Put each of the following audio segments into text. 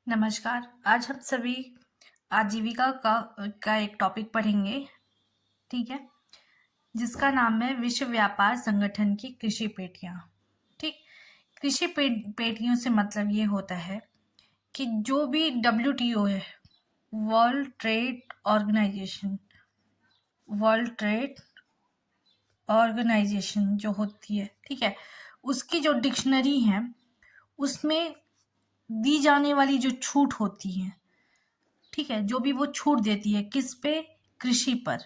नमस्कार। आज हम सभी आजीविका का एक टॉपिक पढ़ेंगे, ठीक है, जिसका नाम है विश्व व्यापार संगठन की कृषि पेटियां। ठीक, कृषि पेटियों से मतलब ये होता है कि जो भी WTO है, world trade organisation, world trade organisation जो होती है, ठीक है, उसकी जो डिक्शनरी है उसमें दी जाने वाली जो छूट होती है, ठीक है, जो भी वो छूट देती है, किस पे? कृषि पर।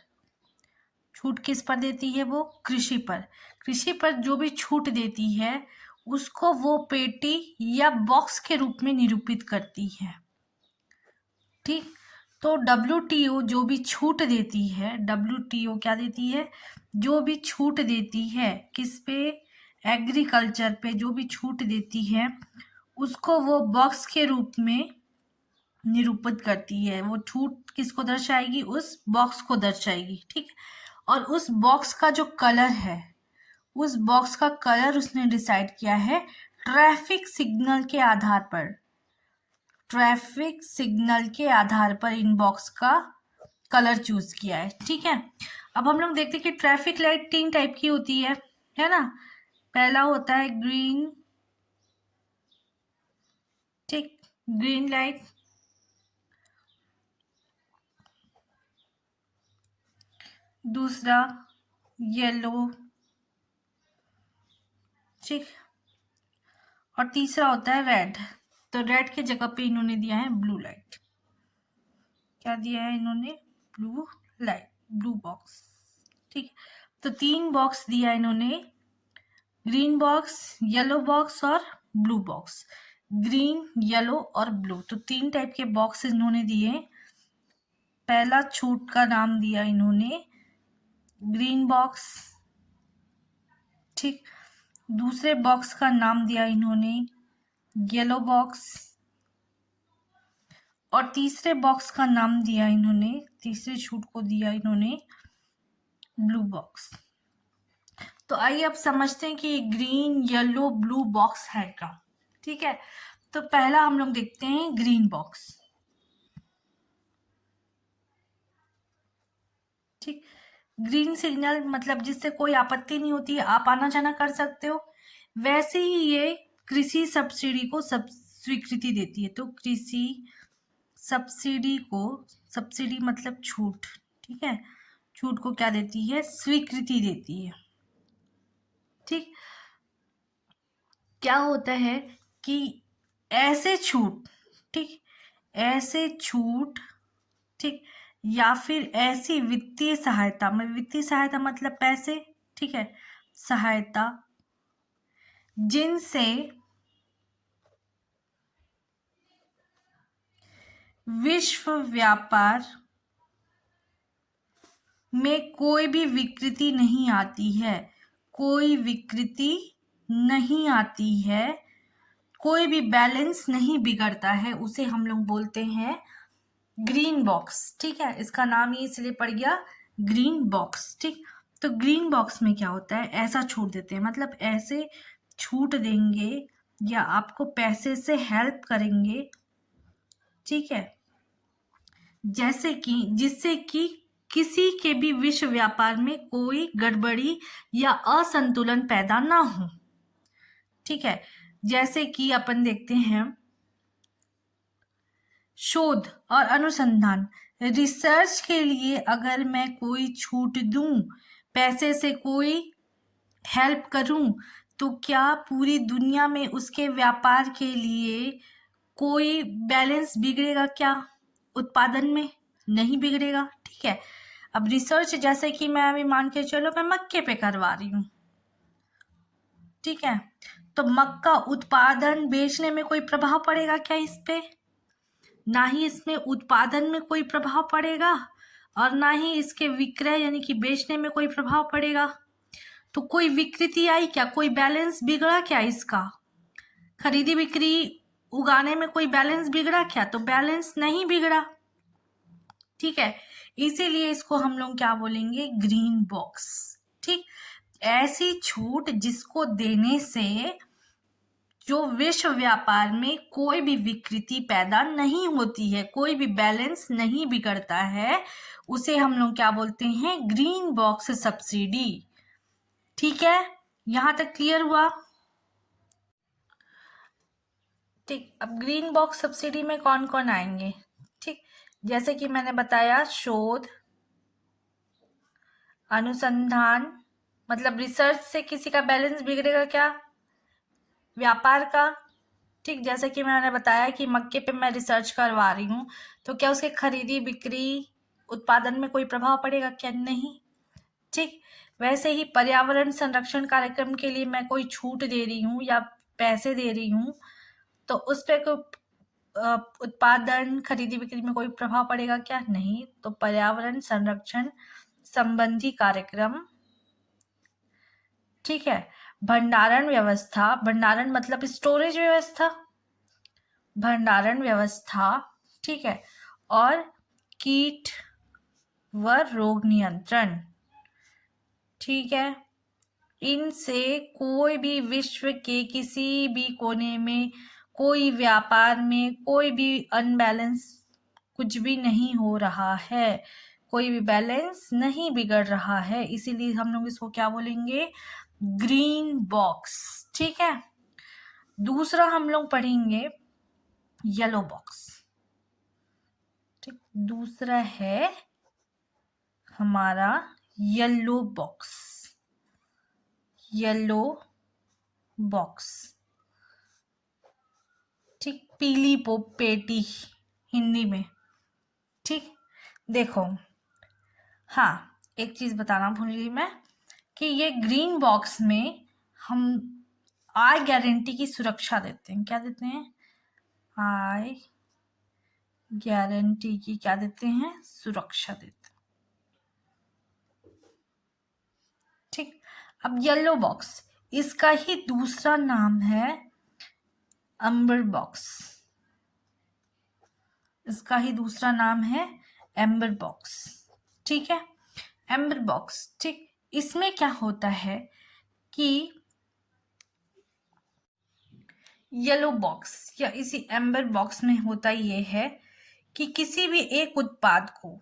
छूट किस पर देती है? वो कृषि पर। कृषि पर जो भी छूट देती है उसको वो पेटी या बॉक्स के रूप में निरूपित करती है। ठीक, तो WTO जो भी छूट देती है, WTO क्या देती है? जो भी छूट देती है किस पे? एग्रीकल्चर पे जो भी छूट देती है उसको वो बॉक्स के रूप में निरूपित करती है। वो छूट किसको दर्शाएगी? उस बॉक्स को दर्शाएगी। ठीक, और उस बॉक्स का जो कलर है, उस बॉक्स का कलर उसने डिसाइड किया है ट्रैफिक सिग्नल के आधार पर। ट्रैफिक सिग्नल के आधार पर इन बॉक्स का कलर चूज किया है। ठीक है, अब हम लोग देखते हैं कि ट्रैफिक लाइट 3 टाइप की होती है ना। पहला होता है ग्रीन, ठीक, ग्रीन लाइट। दूसरा येलो, ठीक, और तीसरा होता है रेड। तो रेड की जगह पे इन्होंने दिया है ब्लू लाइट। क्या दिया है इन्होंने? Blue light, blue box. ठीक, तो 3 बॉक्स दिया इन्होंने, ग्रीन बॉक्स, येलो बॉक्स और ब्लू बॉक्स। ग्रीन, येलो और ब्लू, तो 3 टाइप के बॉक्स इन्होंने दिए। पहला छूट का नाम दिया इन्होंने ग्रीन बॉक्स, ठीक। दूसरे बॉक्स का नाम दिया इन्होंने येलो बॉक्स, और तीसरे बॉक्स का नाम दिया इन्होंने, तीसरे छूट को दिया इन्होंने ब्लू बॉक्स। तो आइए अब समझते हैं कि ग्रीन, येलो, ब्लू बॉक्स है क्या। ठीक है, तो पहला हम लोग देखते हैं ग्रीन बॉक्स। ठीक, ग्रीन सिग्नल मतलब जिससे कोई आपत्ति नहीं होती है, आप आना जाना कर सकते हो। वैसे ही ये कृषि सब्सिडी को स्वीकृति देती है। तो कृषि सब्सिडी को, सब्सिडी मतलब छूट, ठीक है, छूट को क्या देती है? स्वीकृति देती है। ठीक, क्या होता है कि ऐसे छूट, ठीक, ऐसे छूट, ठीक, या फिर ऐसी वित्तीय सहायता में, वित्तीय सहायता मतलब पैसे, ठीक है, सहायता, जिनसे विश्व व्यापार में कोई भी विकृति नहीं आती है, कोई विकृति नहीं आती है, कोई भी बैलेंस नहीं बिगड़ता है, उसे हम लोग बोलते हैं ग्रीन बॉक्स। ठीक है, इसका नाम ही इसलिए पड़ गया ग्रीन बॉक्स। ठीक, तो ग्रीन बॉक्स में क्या होता है? ऐसा छूट देते हैं, मतलब ऐसे छूट देंगे या आपको पैसे से हेल्प करेंगे, ठीक है, जैसे कि जिससे कि किसी के भी विश्व व्यापार में कोई गड़बड़ी या असंतुलन पैदा ना हो। ठीक है, जैसे कि अपन देखते हैं शोध और अनुसंधान, रिसर्च के लिए अगर मैं कोई छूट दूं, पैसे से कोई हेल्प करूं, तो क्या पूरी दुनिया में उसके व्यापार के लिए कोई बैलेंस बिगड़ेगा क्या? उत्पादन में नहीं बिगड़ेगा। ठीक है, अब रिसर्च जैसे कि मैं अभी मान के चलो मैं मक्के पे करवा रही हूँ, ठीक है, तो मक्का उत्पादन बेचने में कोई प्रभाव पड़ेगा क्या इस पे? ना ही इसमें उत्पादन में कोई प्रभाव पड़ेगा और ना ही इसके विक्रय यानी कि बेचने में कोई प्रभाव पड़ेगा। तो कोई विकृति आई क्या? कोई बैलेंस बिगड़ा क्या इसका? खरीदी बिक्री उगाने में कोई बैलेंस बिगड़ा क्या? तो बैलेंस नहीं बिगड़ा। ठीक है, इसीलिए इसको हम लोग क्या बोलेंगे? Green box. ठीक, ऐसी छूट जिसको देने से जो विश्व व्यापार में कोई भी विकृति पैदा नहीं होती है, कोई भी बैलेंस नहीं बिगड़ता है, उसे हम लोग क्या बोलते हैं? Green box subsidy. ठीक है, यहां तक क्लियर हुआ? ठीक, अब ग्रीन बॉक्स सब्सिडी में कौन कौन आएंगे? ठीक, जैसे कि मैंने बताया, शोध, अनुसंधान, मतलब रिसर्च से किसी का बैलेंस बिगड़ेगा क्या? व्यापार का। ठीक, जैसे कि मैंने बताया कि मक्के पे मैं रिसर्च करवा रही हूँ, तो क्या उसके खरीदी बिक्री उत्पादन में कोई प्रभाव पड़ेगा क्या? नहीं। ठीक, वैसे ही पर्यावरण संरक्षण कार्यक्रम के लिए मैं कोई छूट दे रही हूँ या पैसे दे रही हूँ, तो उस पे कोई उत्पादन खरीदी बिक्री में कोई प्रभाव पड़ेगा क्या? नहीं। तो पर्यावरण संरक्षण संबंधी कार्यक्रम। ठीक है, भंडारण व्यवस्था, भंडारण मतलब स्टोरेज व्यवस्था, भंडारण व्यवस्था। ठीक है, और कीट व रोग नियंत्रण। ठीक है, इनसे कोई भी विश्व के किसी भी कोने में, कोई व्यापार में कोई भी अनबैलेंस कुछ भी नहीं हो रहा है, कोई भी बैलेंस नहीं बिगड़ रहा है, इसीलिए हम लोग इसको क्या बोलेंगे? Green box. ठीक है, दूसरा हम लोग पढ़ेंगे येलो बॉक्स। ठीक, दूसरा है हमारा येलो बॉक्स। येलो बॉक्स, ठीक, पीली पेटी हिंदी में। ठीक, देखो, हाँ, एक चीज बताना भूल गई मैं कि ये ग्रीन बॉक्स में हम आय गारंटी की सुरक्षा देते हैं। क्या देते हैं? आय गारंटी की क्या देते हैं? सुरक्षा देते हैं। ठीक, अब येलो बॉक्स, इसका ही दूसरा नाम है एम्बर बॉक्स। इसका ही दूसरा नाम है एम्बर बॉक्स। ठीक है, एम्बर बॉक्स। ठीक, इसमें क्या होता है कि येलो बॉक्स या इसी एम्बर बॉक्स में होता ये है कि किसी भी एक उत्पाद को,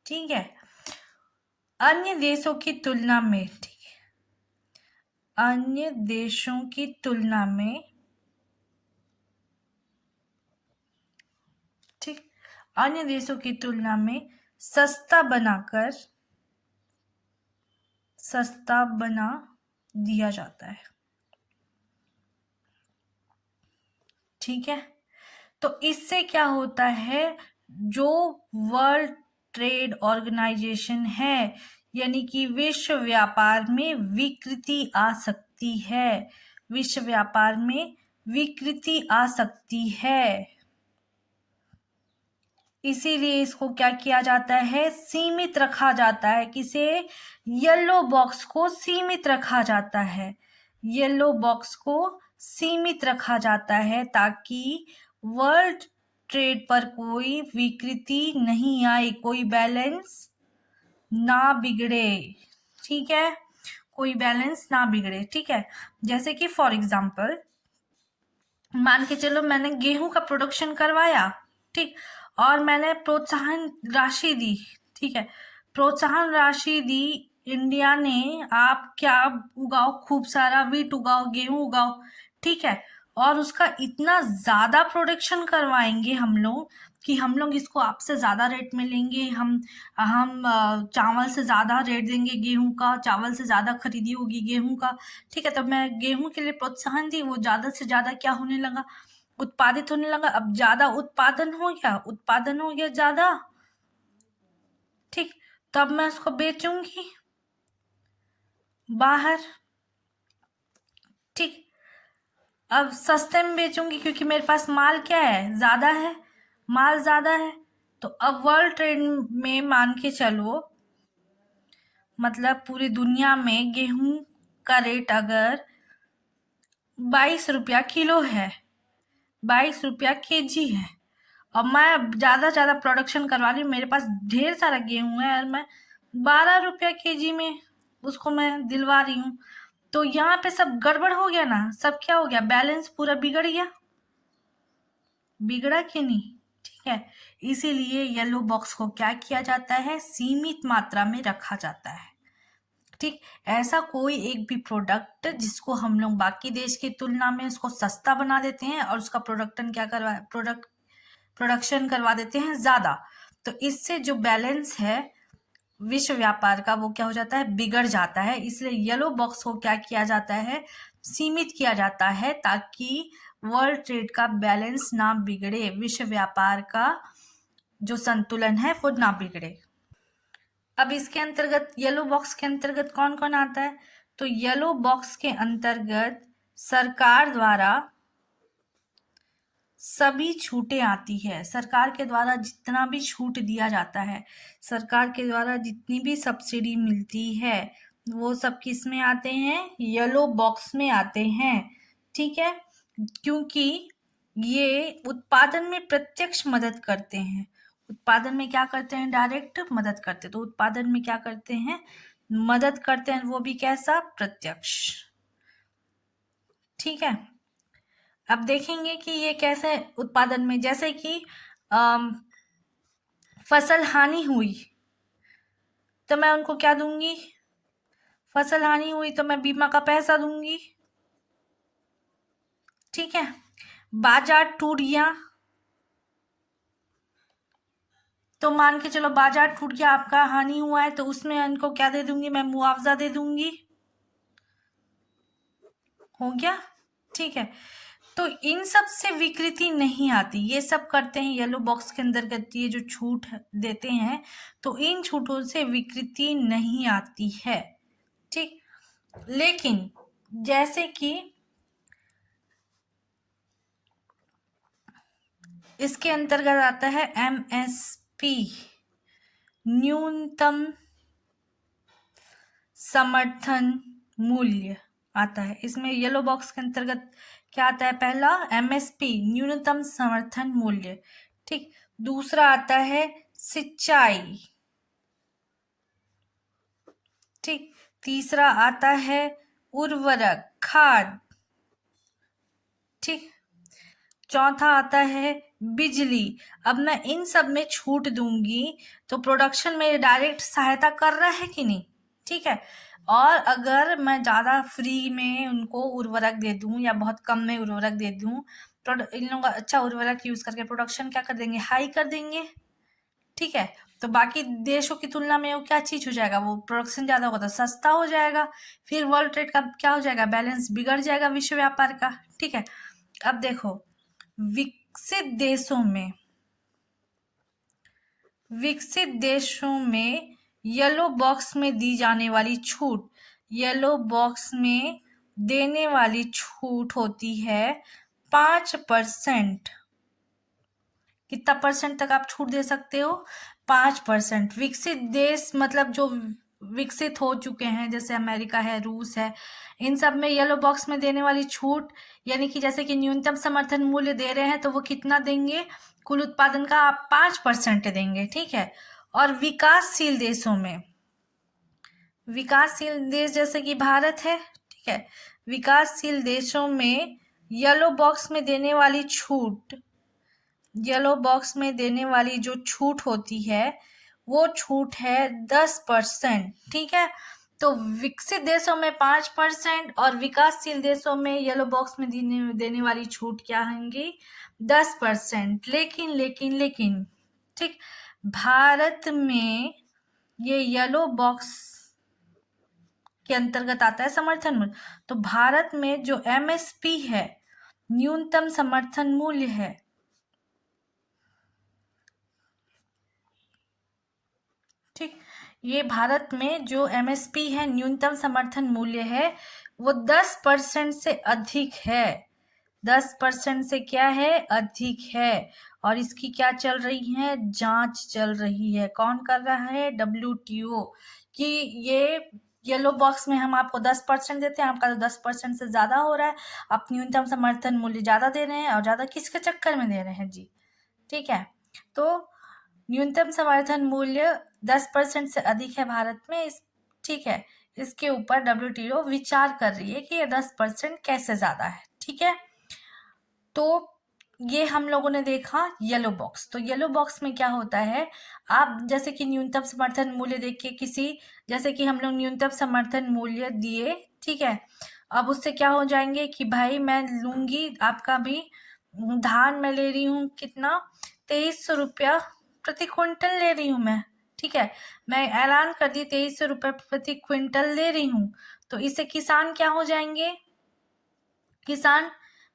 ठीक है, अन्य देशों की तुलना में, ठीक है, अन्य देशों की तुलना में, ठीक, अन्य देशों की तुलना में सस्ता बना दिया जाता है। ठीक है, तो इससे क्या होता है? जो वर्ल्ड ट्रेड ऑर्गेनाइजेशन है, यानी कि विश्व व्यापार में विकृति आ सकती है, विश्व व्यापार में विकृति आ सकती है, इसीलिए इसको क्या किया जाता है? सीमित रखा जाता है। किसे? येलो बॉक्स को सीमित रखा जाता है। येलो बॉक्स को सीमित रखा जाता है ताकि वर्ल्ड ट्रेड पर कोई विकृति नहीं आए, कोई बैलेंस ना बिगड़े। ठीक है, कोई बैलेंस ना बिगड़े। ठीक है, जैसे कि फॉर एग्जाम्पल मान के चलो मैंने गेहूं का प्रोडक्शन करवाया, ठीक, और मैंने प्रोत्साहन राशि दी। ठीक है, प्रोत्साहन राशि दी, इंडिया ने आप क्या उगाओ, खूब सारा वीट उगाओ, गेहूं उगाओ। ठीक है, और उसका इतना ज्यादा प्रोडक्शन करवाएंगे हम लोग कि हम लोग इसको आपसे ज्यादा रेट में लेंगे, हम चावल से ज्यादा रेट देंगे गेहूं का, चावल से ज्यादा खरीदी होगी गेहूं का। ठीक है, तो मैं गेहूं के लिए प्रोत्साहन दी, वो ज्यादा से ज्यादा क्या होने लगा? उत्पादित होने लगा। अब ज्यादा उत्पादन हो गया ज्यादा। ठीक, तब मैं उसको बेचूंगी बाहर। ठीक, अब सस्ते में बेचूंगी क्योंकि मेरे पास माल क्या है? ज्यादा है, माल ज्यादा है। तो अब वर्ल्ड ट्रेड में मान के चलो, मतलब पूरी दुनिया में गेहूं का रेट अगर 22 रुपया किलो है, 22 रुपया केजी है, और मैं ज्यादा प्रोडक्शन करवा रही हूँ, मेरे पास ढेर सारा गेहूं है और मैं 12 रुपया केजी में उसको मैं दिलवा रही हूँ, तो यहाँ पे सब गड़बड़ हो गया ना, सब क्या हो गया, बैलेंस पूरा बिगड़ गया, बिगड़ा कि नहीं। ठीक है, इसीलिए येलो बॉक्स को क्या किया जाता है, सीमित मात्रा में रखा जाता है। ठीक, ऐसा कोई एक भी प्रोडक्ट जिसको हम लोग बाकी देश की तुलना में उसको सस्ता बना देते हैं और उसका प्रोडक्शन करवा देते हैं ज्यादा, तो इससे जो बैलेंस है विश्व व्यापार का वो क्या हो जाता है, बिगड़ जाता है। इसलिए येलो बॉक्स को क्या किया जाता है, सीमित किया जाता है, ताकि वर्ल्ड ट्रेड का बैलेंस ना बिगड़े, विश्व व्यापार का जो संतुलन है वो ना बिगड़े। अब इसके अंतर्गत येलो बॉक्स के अंतर्गत कौन कौन आता है, तो येलो बॉक्स के अंतर्गत सरकार द्वारा सभी छूटें आती है। सरकार के द्वारा जितना भी छूट दिया जाता है, सरकार के द्वारा जितनी भी सब्सिडी मिलती है, वो सब किस में आते हैं, येलो बॉक्स में आते हैं। ठीक है, क्योंकि ये उत्पादन में प्रत्यक्ष मदद करते हैं। उत्पादन में क्या करते हैं, डायरेक्ट मदद करते हैं, तो उत्पादन में क्या करते हैं, मदद करते हैं, वो भी कैसा, प्रत्यक्ष। ठीक है, अब देखेंगे कि ये कैसे उत्पादन में, जैसे कि फसल हानि हुई तो मैं उनको क्या दूंगी, फसल हानि हुई तो मैं बीमा का पैसा दूंगी। ठीक है, बाजार टूट गया तो मान के चलो बाजार टूट गया, आपका हानि हुआ है, तो उसमें इनको क्या दे दूंगी, मैं मुआवजा दे दूंगी। हो गया। ठीक है, तो इन सब से विकृति नहीं आती, ये सब करते हैं येलो बॉक्स के अंतर्गत, ये जो छूट देते हैं तो इन छूटों से विकृति नहीं आती है। ठीक, लेकिन जैसे कि इसके अंतर्गत आता है एमएसपी, न्यूनतम समर्थन मूल्य आता है। इसमें येलो बॉक्स के अंतर्गत क्या आता है, पहला एमएसपी, न्यूनतम समर्थन मूल्य। ठीक, दूसरा आता है सिंचाई। ठीक, तीसरा आता है उर्वरक, खाद। ठीक, चौथा आता है बिजली। अब मैं इन सब में छूट दूंगी तो प्रोडक्शन में डायरेक्ट सहायता कर रहा है कि नहीं। ठीक है, और अगर मैं ज़्यादा फ्री में उनको उर्वरक दे दूं या बहुत कम में उर्वरक दे दूं, इन लोगों का अच्छा उर्वरक यूज करके प्रोडक्शन क्या कर देंगे, हाई कर देंगे। ठीक है, तो बाकी देशों की तुलना में वो क्या चीज हो जाएगा, वो प्रोडक्शन ज्यादा होगा तो सस्ता हो जाएगा, फिर वर्ल्ड ट्रेड का क्या हो जाएगा, बैलेंस बिगड़ जाएगा विश्व व्यापार का। ठीक है, अब देखो विकसित देशों में येलो बॉक्स में दी जाने वाली छूट, येलो बॉक्स में देने वाली छूट होती है 5%। कितना परसेंट तक आप छूट दे सकते हो, 5%। विकसित देश मतलब जो विकसित हो चुके हैं, जैसे अमेरिका है, रूस है, इन सब में येलो बॉक्स में देने वाली छूट, यानी कि जैसे कि न्यूनतम समर्थन मूल्य दे रहे हैं तो वो कितना देंगे, कुल उत्पादन का आप 5% देंगे। ठीक है, और विकासशील देशों में, विकासशील देश जैसे कि भारत है, ठीक है, विकासशील देशों में येलो बॉक्स में देने वाली छूट, येलो बॉक्स में देने वाली जो छूट होती है वो छूट है 10%। ठीक है, तो विकसित देशों में 5% और विकासशील देशों में येलो बॉक्स में देने वाली छूट क्या होंगी, 10%। लेकिन ठीक, भारत में ये येलो बॉक्स के अंतर्गत आता है समर्थन मूल्य, तो भारत में जो एमएसपी है, न्यूनतम समर्थन मूल्य है, ठीक, ये भारत में जो एमएसपी है, न्यूनतम समर्थन मूल्य है, वो 10% से अधिक है। 10% से क्या है, अधिक है। और इसकी क्या चल रही है, जांच चल रही है। कौन कर रहा है, WTO, कि ये येलो बॉक्स में हम आपको 10% देते हैं, आपका तो 10% से ज्यादा हो रहा है, आप न्यूनतम समर्थन मूल्य ज्यादा दे रहे हैं, और ज्यादा किसके चक्कर में दे रहे हैं जी। ठीक है, तो न्यूनतम समर्थन मूल्य 10% से अधिक है भारत में। ठीक है, इसके ऊपर WTO विचार कर रही है कि ये 10% कैसे ज़्यादा है। ठीक है, तो ये हम लोगों ने देखा येलो बॉक्स। तो येलो बॉक्स में क्या होता है, आप जैसे कि न्यूनतम समर्थन मूल्य देख के किसी, जैसे कि हम लोग न्यूनतम समर्थन मूल्य दिए, ठीक है, अब उससे क्या हो जाएंगे कि भाई मैं लूंगी आपका भी धान, मैं ले रही हूँ कितना, 2300 रुपया प्रति क्विंटल ले रही हूँ मैं। ठीक है, मैं ऐलान कर दी 2300 रुपये प्रति क्विंटल ले रही हूँ। तो इससे किसान क्या हो जाएंगे, किसान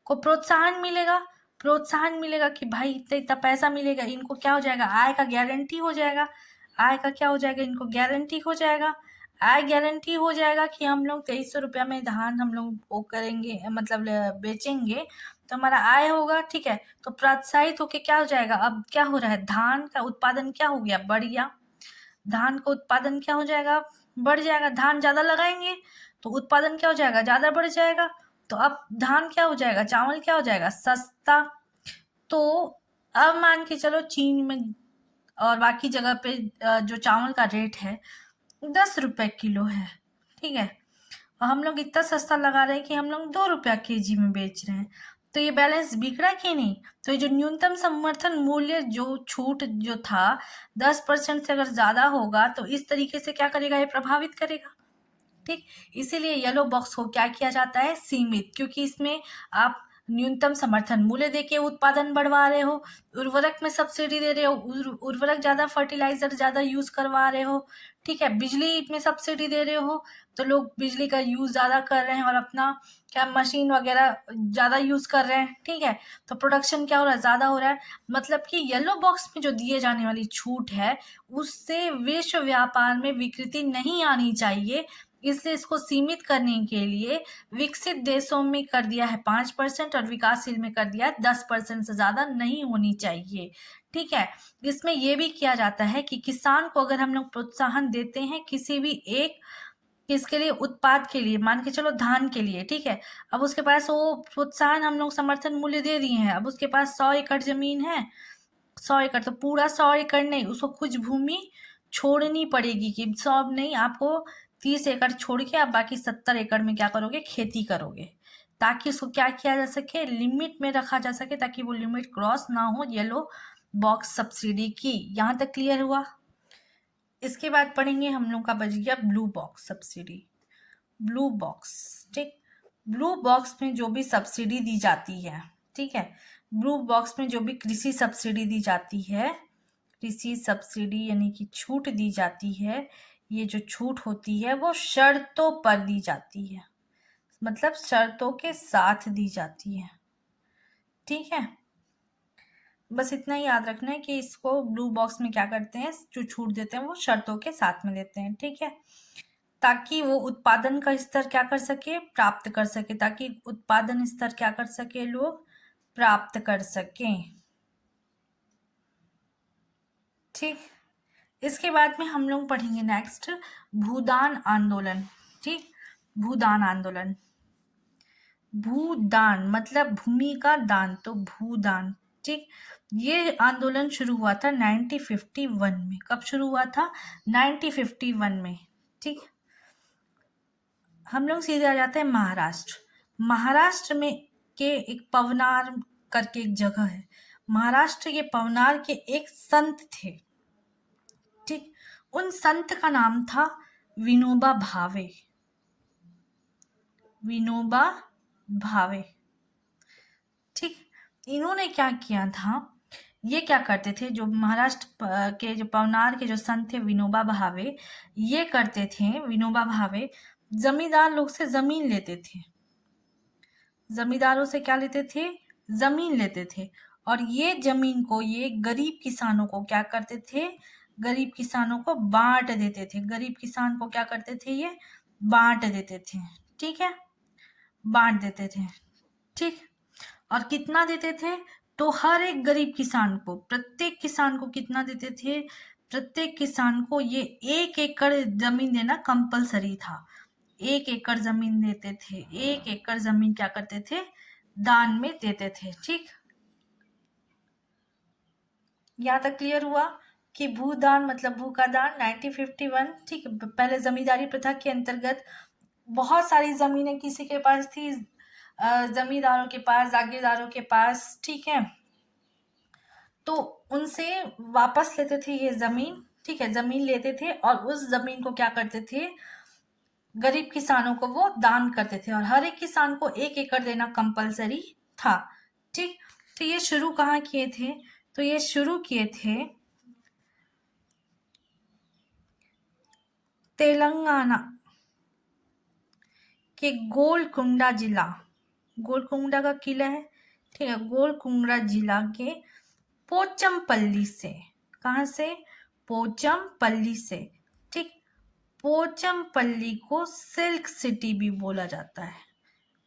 को प्रोत्साहन मिलेगा, प्रोत्साहन मिलेगा कि भाई इतना इतना पैसा मिलेगा, इनको क्या हो जाएगा, आय का गारंटी हो जाएगा, आय का क्या हो जाएगा, इनको गारंटी हो जाएगा, आय गारंटी हो जाएगा कि हम लोग 2300 रुपया में धान हम लोग वो करेंगे, मतलब बेचेंगे तो हमारा आय होगा। ठीक है, तो प्रोत्साहित होके क्या हो जाएगा, अब क्या हो रहा है, धान का उत्पादन क्या हो गया, बढ़ गया, धान का उत्पादन क्या हो जाएगा, बढ़ जाएगा, धान ज़्यादा लगाएंगे तो उत्पादन क्या हो जाएगा, ज़्यादा बढ़ जाएगा, तो अब धान क्या हो जाएगा, चावल क्या हो जाएगा, सस्ता। तो अब मान के चलो चीन में और बाकी जगह पे जो चावल का रेट है 10 रुपए किलो है। ठीक है, और हम लोग इतना सस्ता लगा रहे हैं कि हम लोग 2 रुपया केजी में बेच रहे हैं। तो ये बैलेंस बिगड़ा कि नहीं। तो ये जो न्यूनतम समर्थन मूल्य जो छूट जो था 10% से अगर ज़्यादा होगा तो इस तरीके से क्या करेगा, ये प्रभावित करेगा। ठीक, इसीलिए येलो बॉक्स को क्या किया जाता है, सीमित, क्योंकि इसमें आप न्यूनतम समर्थन मूल्य देके उत्पादन बढ़वा रहे हो, उर्वरक में सब्सिडी दे रहे हो, उर्वरक ज़्यादा, फर्टिलाइजर ज़्यादा यूज करवा रहे हो। ठीक है, बिजली में सब्सिडी दे रहे हो तो लोग बिजली का यूज ज़्यादा कर रहे हैं और अपना क्या मशीन वगैरह ज़्यादा यूज कर रहे हैं। ठीक है, तो प्रोडक्शन क्या हो रहा है, ज़्यादा हो रहा है। मतलब कि येलो बॉक्स में जो दिए जाने वाली छूट है उससे विश्व व्यापार में विकृति नहीं आनी चाहिए, इसलिए इसको सीमित करने के लिए विकसित देशों में कर दिया है 5% और विकासशील में कर दिया है 10% से ज़्यादा नहीं होनी चाहिए। ठीक है, इसमें यह भी किया जाता है कि किसान को अगर हम लोग प्रोत्साहन देते हैं किसी भी एक, किसके लिए, उत्पाद के लिए, मान के चलो धान के लिए, ठीक है, अब उसके पास वो प्रोत्साहन हम लोग समर्थन मूल्य दे दिए हैं, अब उसके पास 100 एकड़ जमीन है, 100 एकड़, तो पूरा 100 एकड़ नहीं, उसको कुछ भूमि छोड़नी पड़ेगी कि 100 नहीं, आपको 30 एकड़ छोड़ के आप बाकी 70 एकड़ में क्या करोगे, खेती करोगे, ताकि उसको क्या किया जा सके, लिमिट में रखा जा सके, ताकि वो लिमिट क्रॉस ना हो येलो बॉक्स सब्सिडी की। यहाँ तक क्लियर हुआ। इसके बाद पढ़ेंगे हम लोग का बच गया blue box subsidy. Blue box, ठीक, ब्लू बॉक्स में जो भी सब्सिडी दी जाती है, ठीक है, ब्लू बॉक्स में जो भी कृषि सब्सिडी दी जाती है, कृषि सब्सिडी यानी कि छूट दी जाती है, ये जो छूट होती है वो शर्तों पर दी जाती है, मतलब शर्तों के साथ दी जाती है। ठीक है, बस इतना ही याद रखना है कि इसको ब्लू बॉक्स में क्या करते हैं, जो छूट देते हैं वो शर्तों के साथ में देते हैं। ठीक है, ताकि वो उत्पादन का स्तर क्या कर सके, प्राप्त कर सके, ताकि उत्पादन स्तर क्या कर सके, लोग प्राप्त कर सकें। ठीक, इसके बाद में हम लोग पढ़ेंगे नेक्स्ट भूदान आंदोलन। ठीक, भूदान आंदोलन, भूदान मतलब भूमि का दान, तो भूदान। ठीक, ये आंदोलन शुरू हुआ था 1951 में। कब शुरू हुआ था, 1951 में। ठीक, हम लोग सीधे आ जाते हैं महाराष्ट्र। महाराष्ट्र में के एक पवनार करके एक जगह है, महाराष्ट्र के पवनार के एक संत थे। ठीक, उन संत का नाम था विनोबा भावे, विनोबा भावे। ठीक, इन्होंने क्या किया था, ये क्या करते थे, जो महाराष्ट्र के जो पवनार के जो संत थे विनोबा भावे, ये करते थे, विनोबा भावे जमींदार लोग से जमीन लेते थे, जमींदारों से क्या लेते थे, जमीन लेते थे, और ये जमीन को ये गरीब किसानों को क्या करते थे, गरीब किसानों को बांट देते थे, गरीब किसान को क्या करते थे, ये बांट देते थे। ठीक है, बांट देते थे। ठीक, और कितना देते थे, तो हर एक गरीब किसान को, प्रत्येक किसान को कितना देते थे, प्रत्येक किसान को ये 1 एकड़ जमीन देना कंपलसरी था, 1 एकड़ जमीन देते थे, 1 एकड़ जमीन क्या करते थे, दान में देते थे। ठीक, यहाँ तक क्लियर हुआ। कि भूदान मतलब भू का दान 1951, ठीक है। पहले जमींदारी प्रथा के अंतर्गत बहुत सारी जमीनें किसी के पास थी, जमींदारों के पास, जागीरदारों के पास, ठीक है। तो उनसे वापस लेते थे ये जमीन, ठीक है, जमीन लेते थे और उस जमीन को क्या करते थे, गरीब किसानों को वो दान करते थे और हर एक किसान को 1 एकड़ देना कंपलसरी था, ठीक। तो ये शुरू कहाँ किए थे, तो ये शुरू किए थे तेलंगाना के गोलकुंडा जिला, गोलकुंडा का किला है, ठीक है, गोलकुंडा जिला के पोचमपल्ली से, कहाँ से, पोचमपल्ली से, ठीक। पोचमपल्ली को सिल्क सिटी भी बोला जाता है,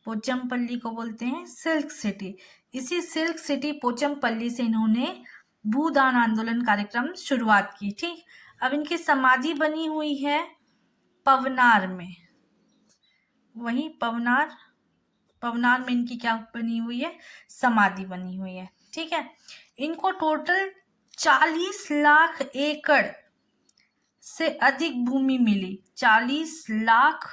पोचमपल्ली को बोलते हैं सिल्क सिटी। इसी सिल्क सिटी पोचमपल्ली से इन्होंने भूदान आंदोलन कार्यक्रम शुरुआत की, ठीक। अब इनकी समाधि बनी हुई है पवनार में, वही पवनार, पवनार में इनकी क्या बनी हुई है, समाधि बनी हुई है, ठीक है। इनको टोटल 40 लाख एकड़ से अधिक भूमि मिली, 40 लाख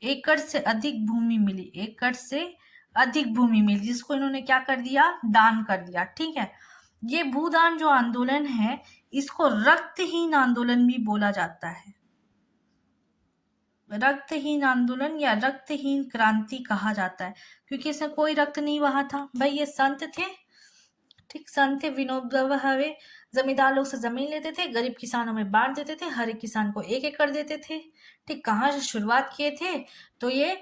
एकड़ से अधिक भूमि मिली, एकड़ से अधिक भूमि मिली, जिसको इन्होंने क्या कर दिया, दान कर दिया, ठीक है। ये भूदान जो आंदोलन है इसको रक्तहीन आंदोलन भी बोला जाता है, रक्तहीन आंदोलन या रक्तहीन क्रांति कहा जाता है, क्योंकि इसमें कोई रक्त नहीं बहा था। भाई ये संत थे, ठीक, संत थे, विनोबा भावे, जमींदार लोग से जमीन लेते थे, गरीब किसानों में बांट देते थे, हर एक किसान को 1 एकड़ देते थे, ठीक। कहाँ से शुरुआत किए थे, तो ये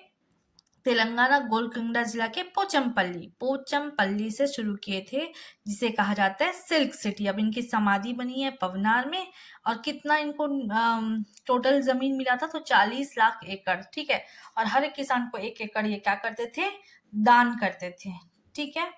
तेलंगाना गोलकुंडा जिला के पोचमपल्ली से शुरू किए थे, जिसे कहा जाता है सिल्क सिटी। अब इनकी समाधि बनी है पवनार में, और कितना इनको टोटल जमीन मिला था, तो 40 लाख एकड़, ठीक है। और हर एक किसान को 1 एकड़ ये क्या करते थे, दान करते थे, ठीक है।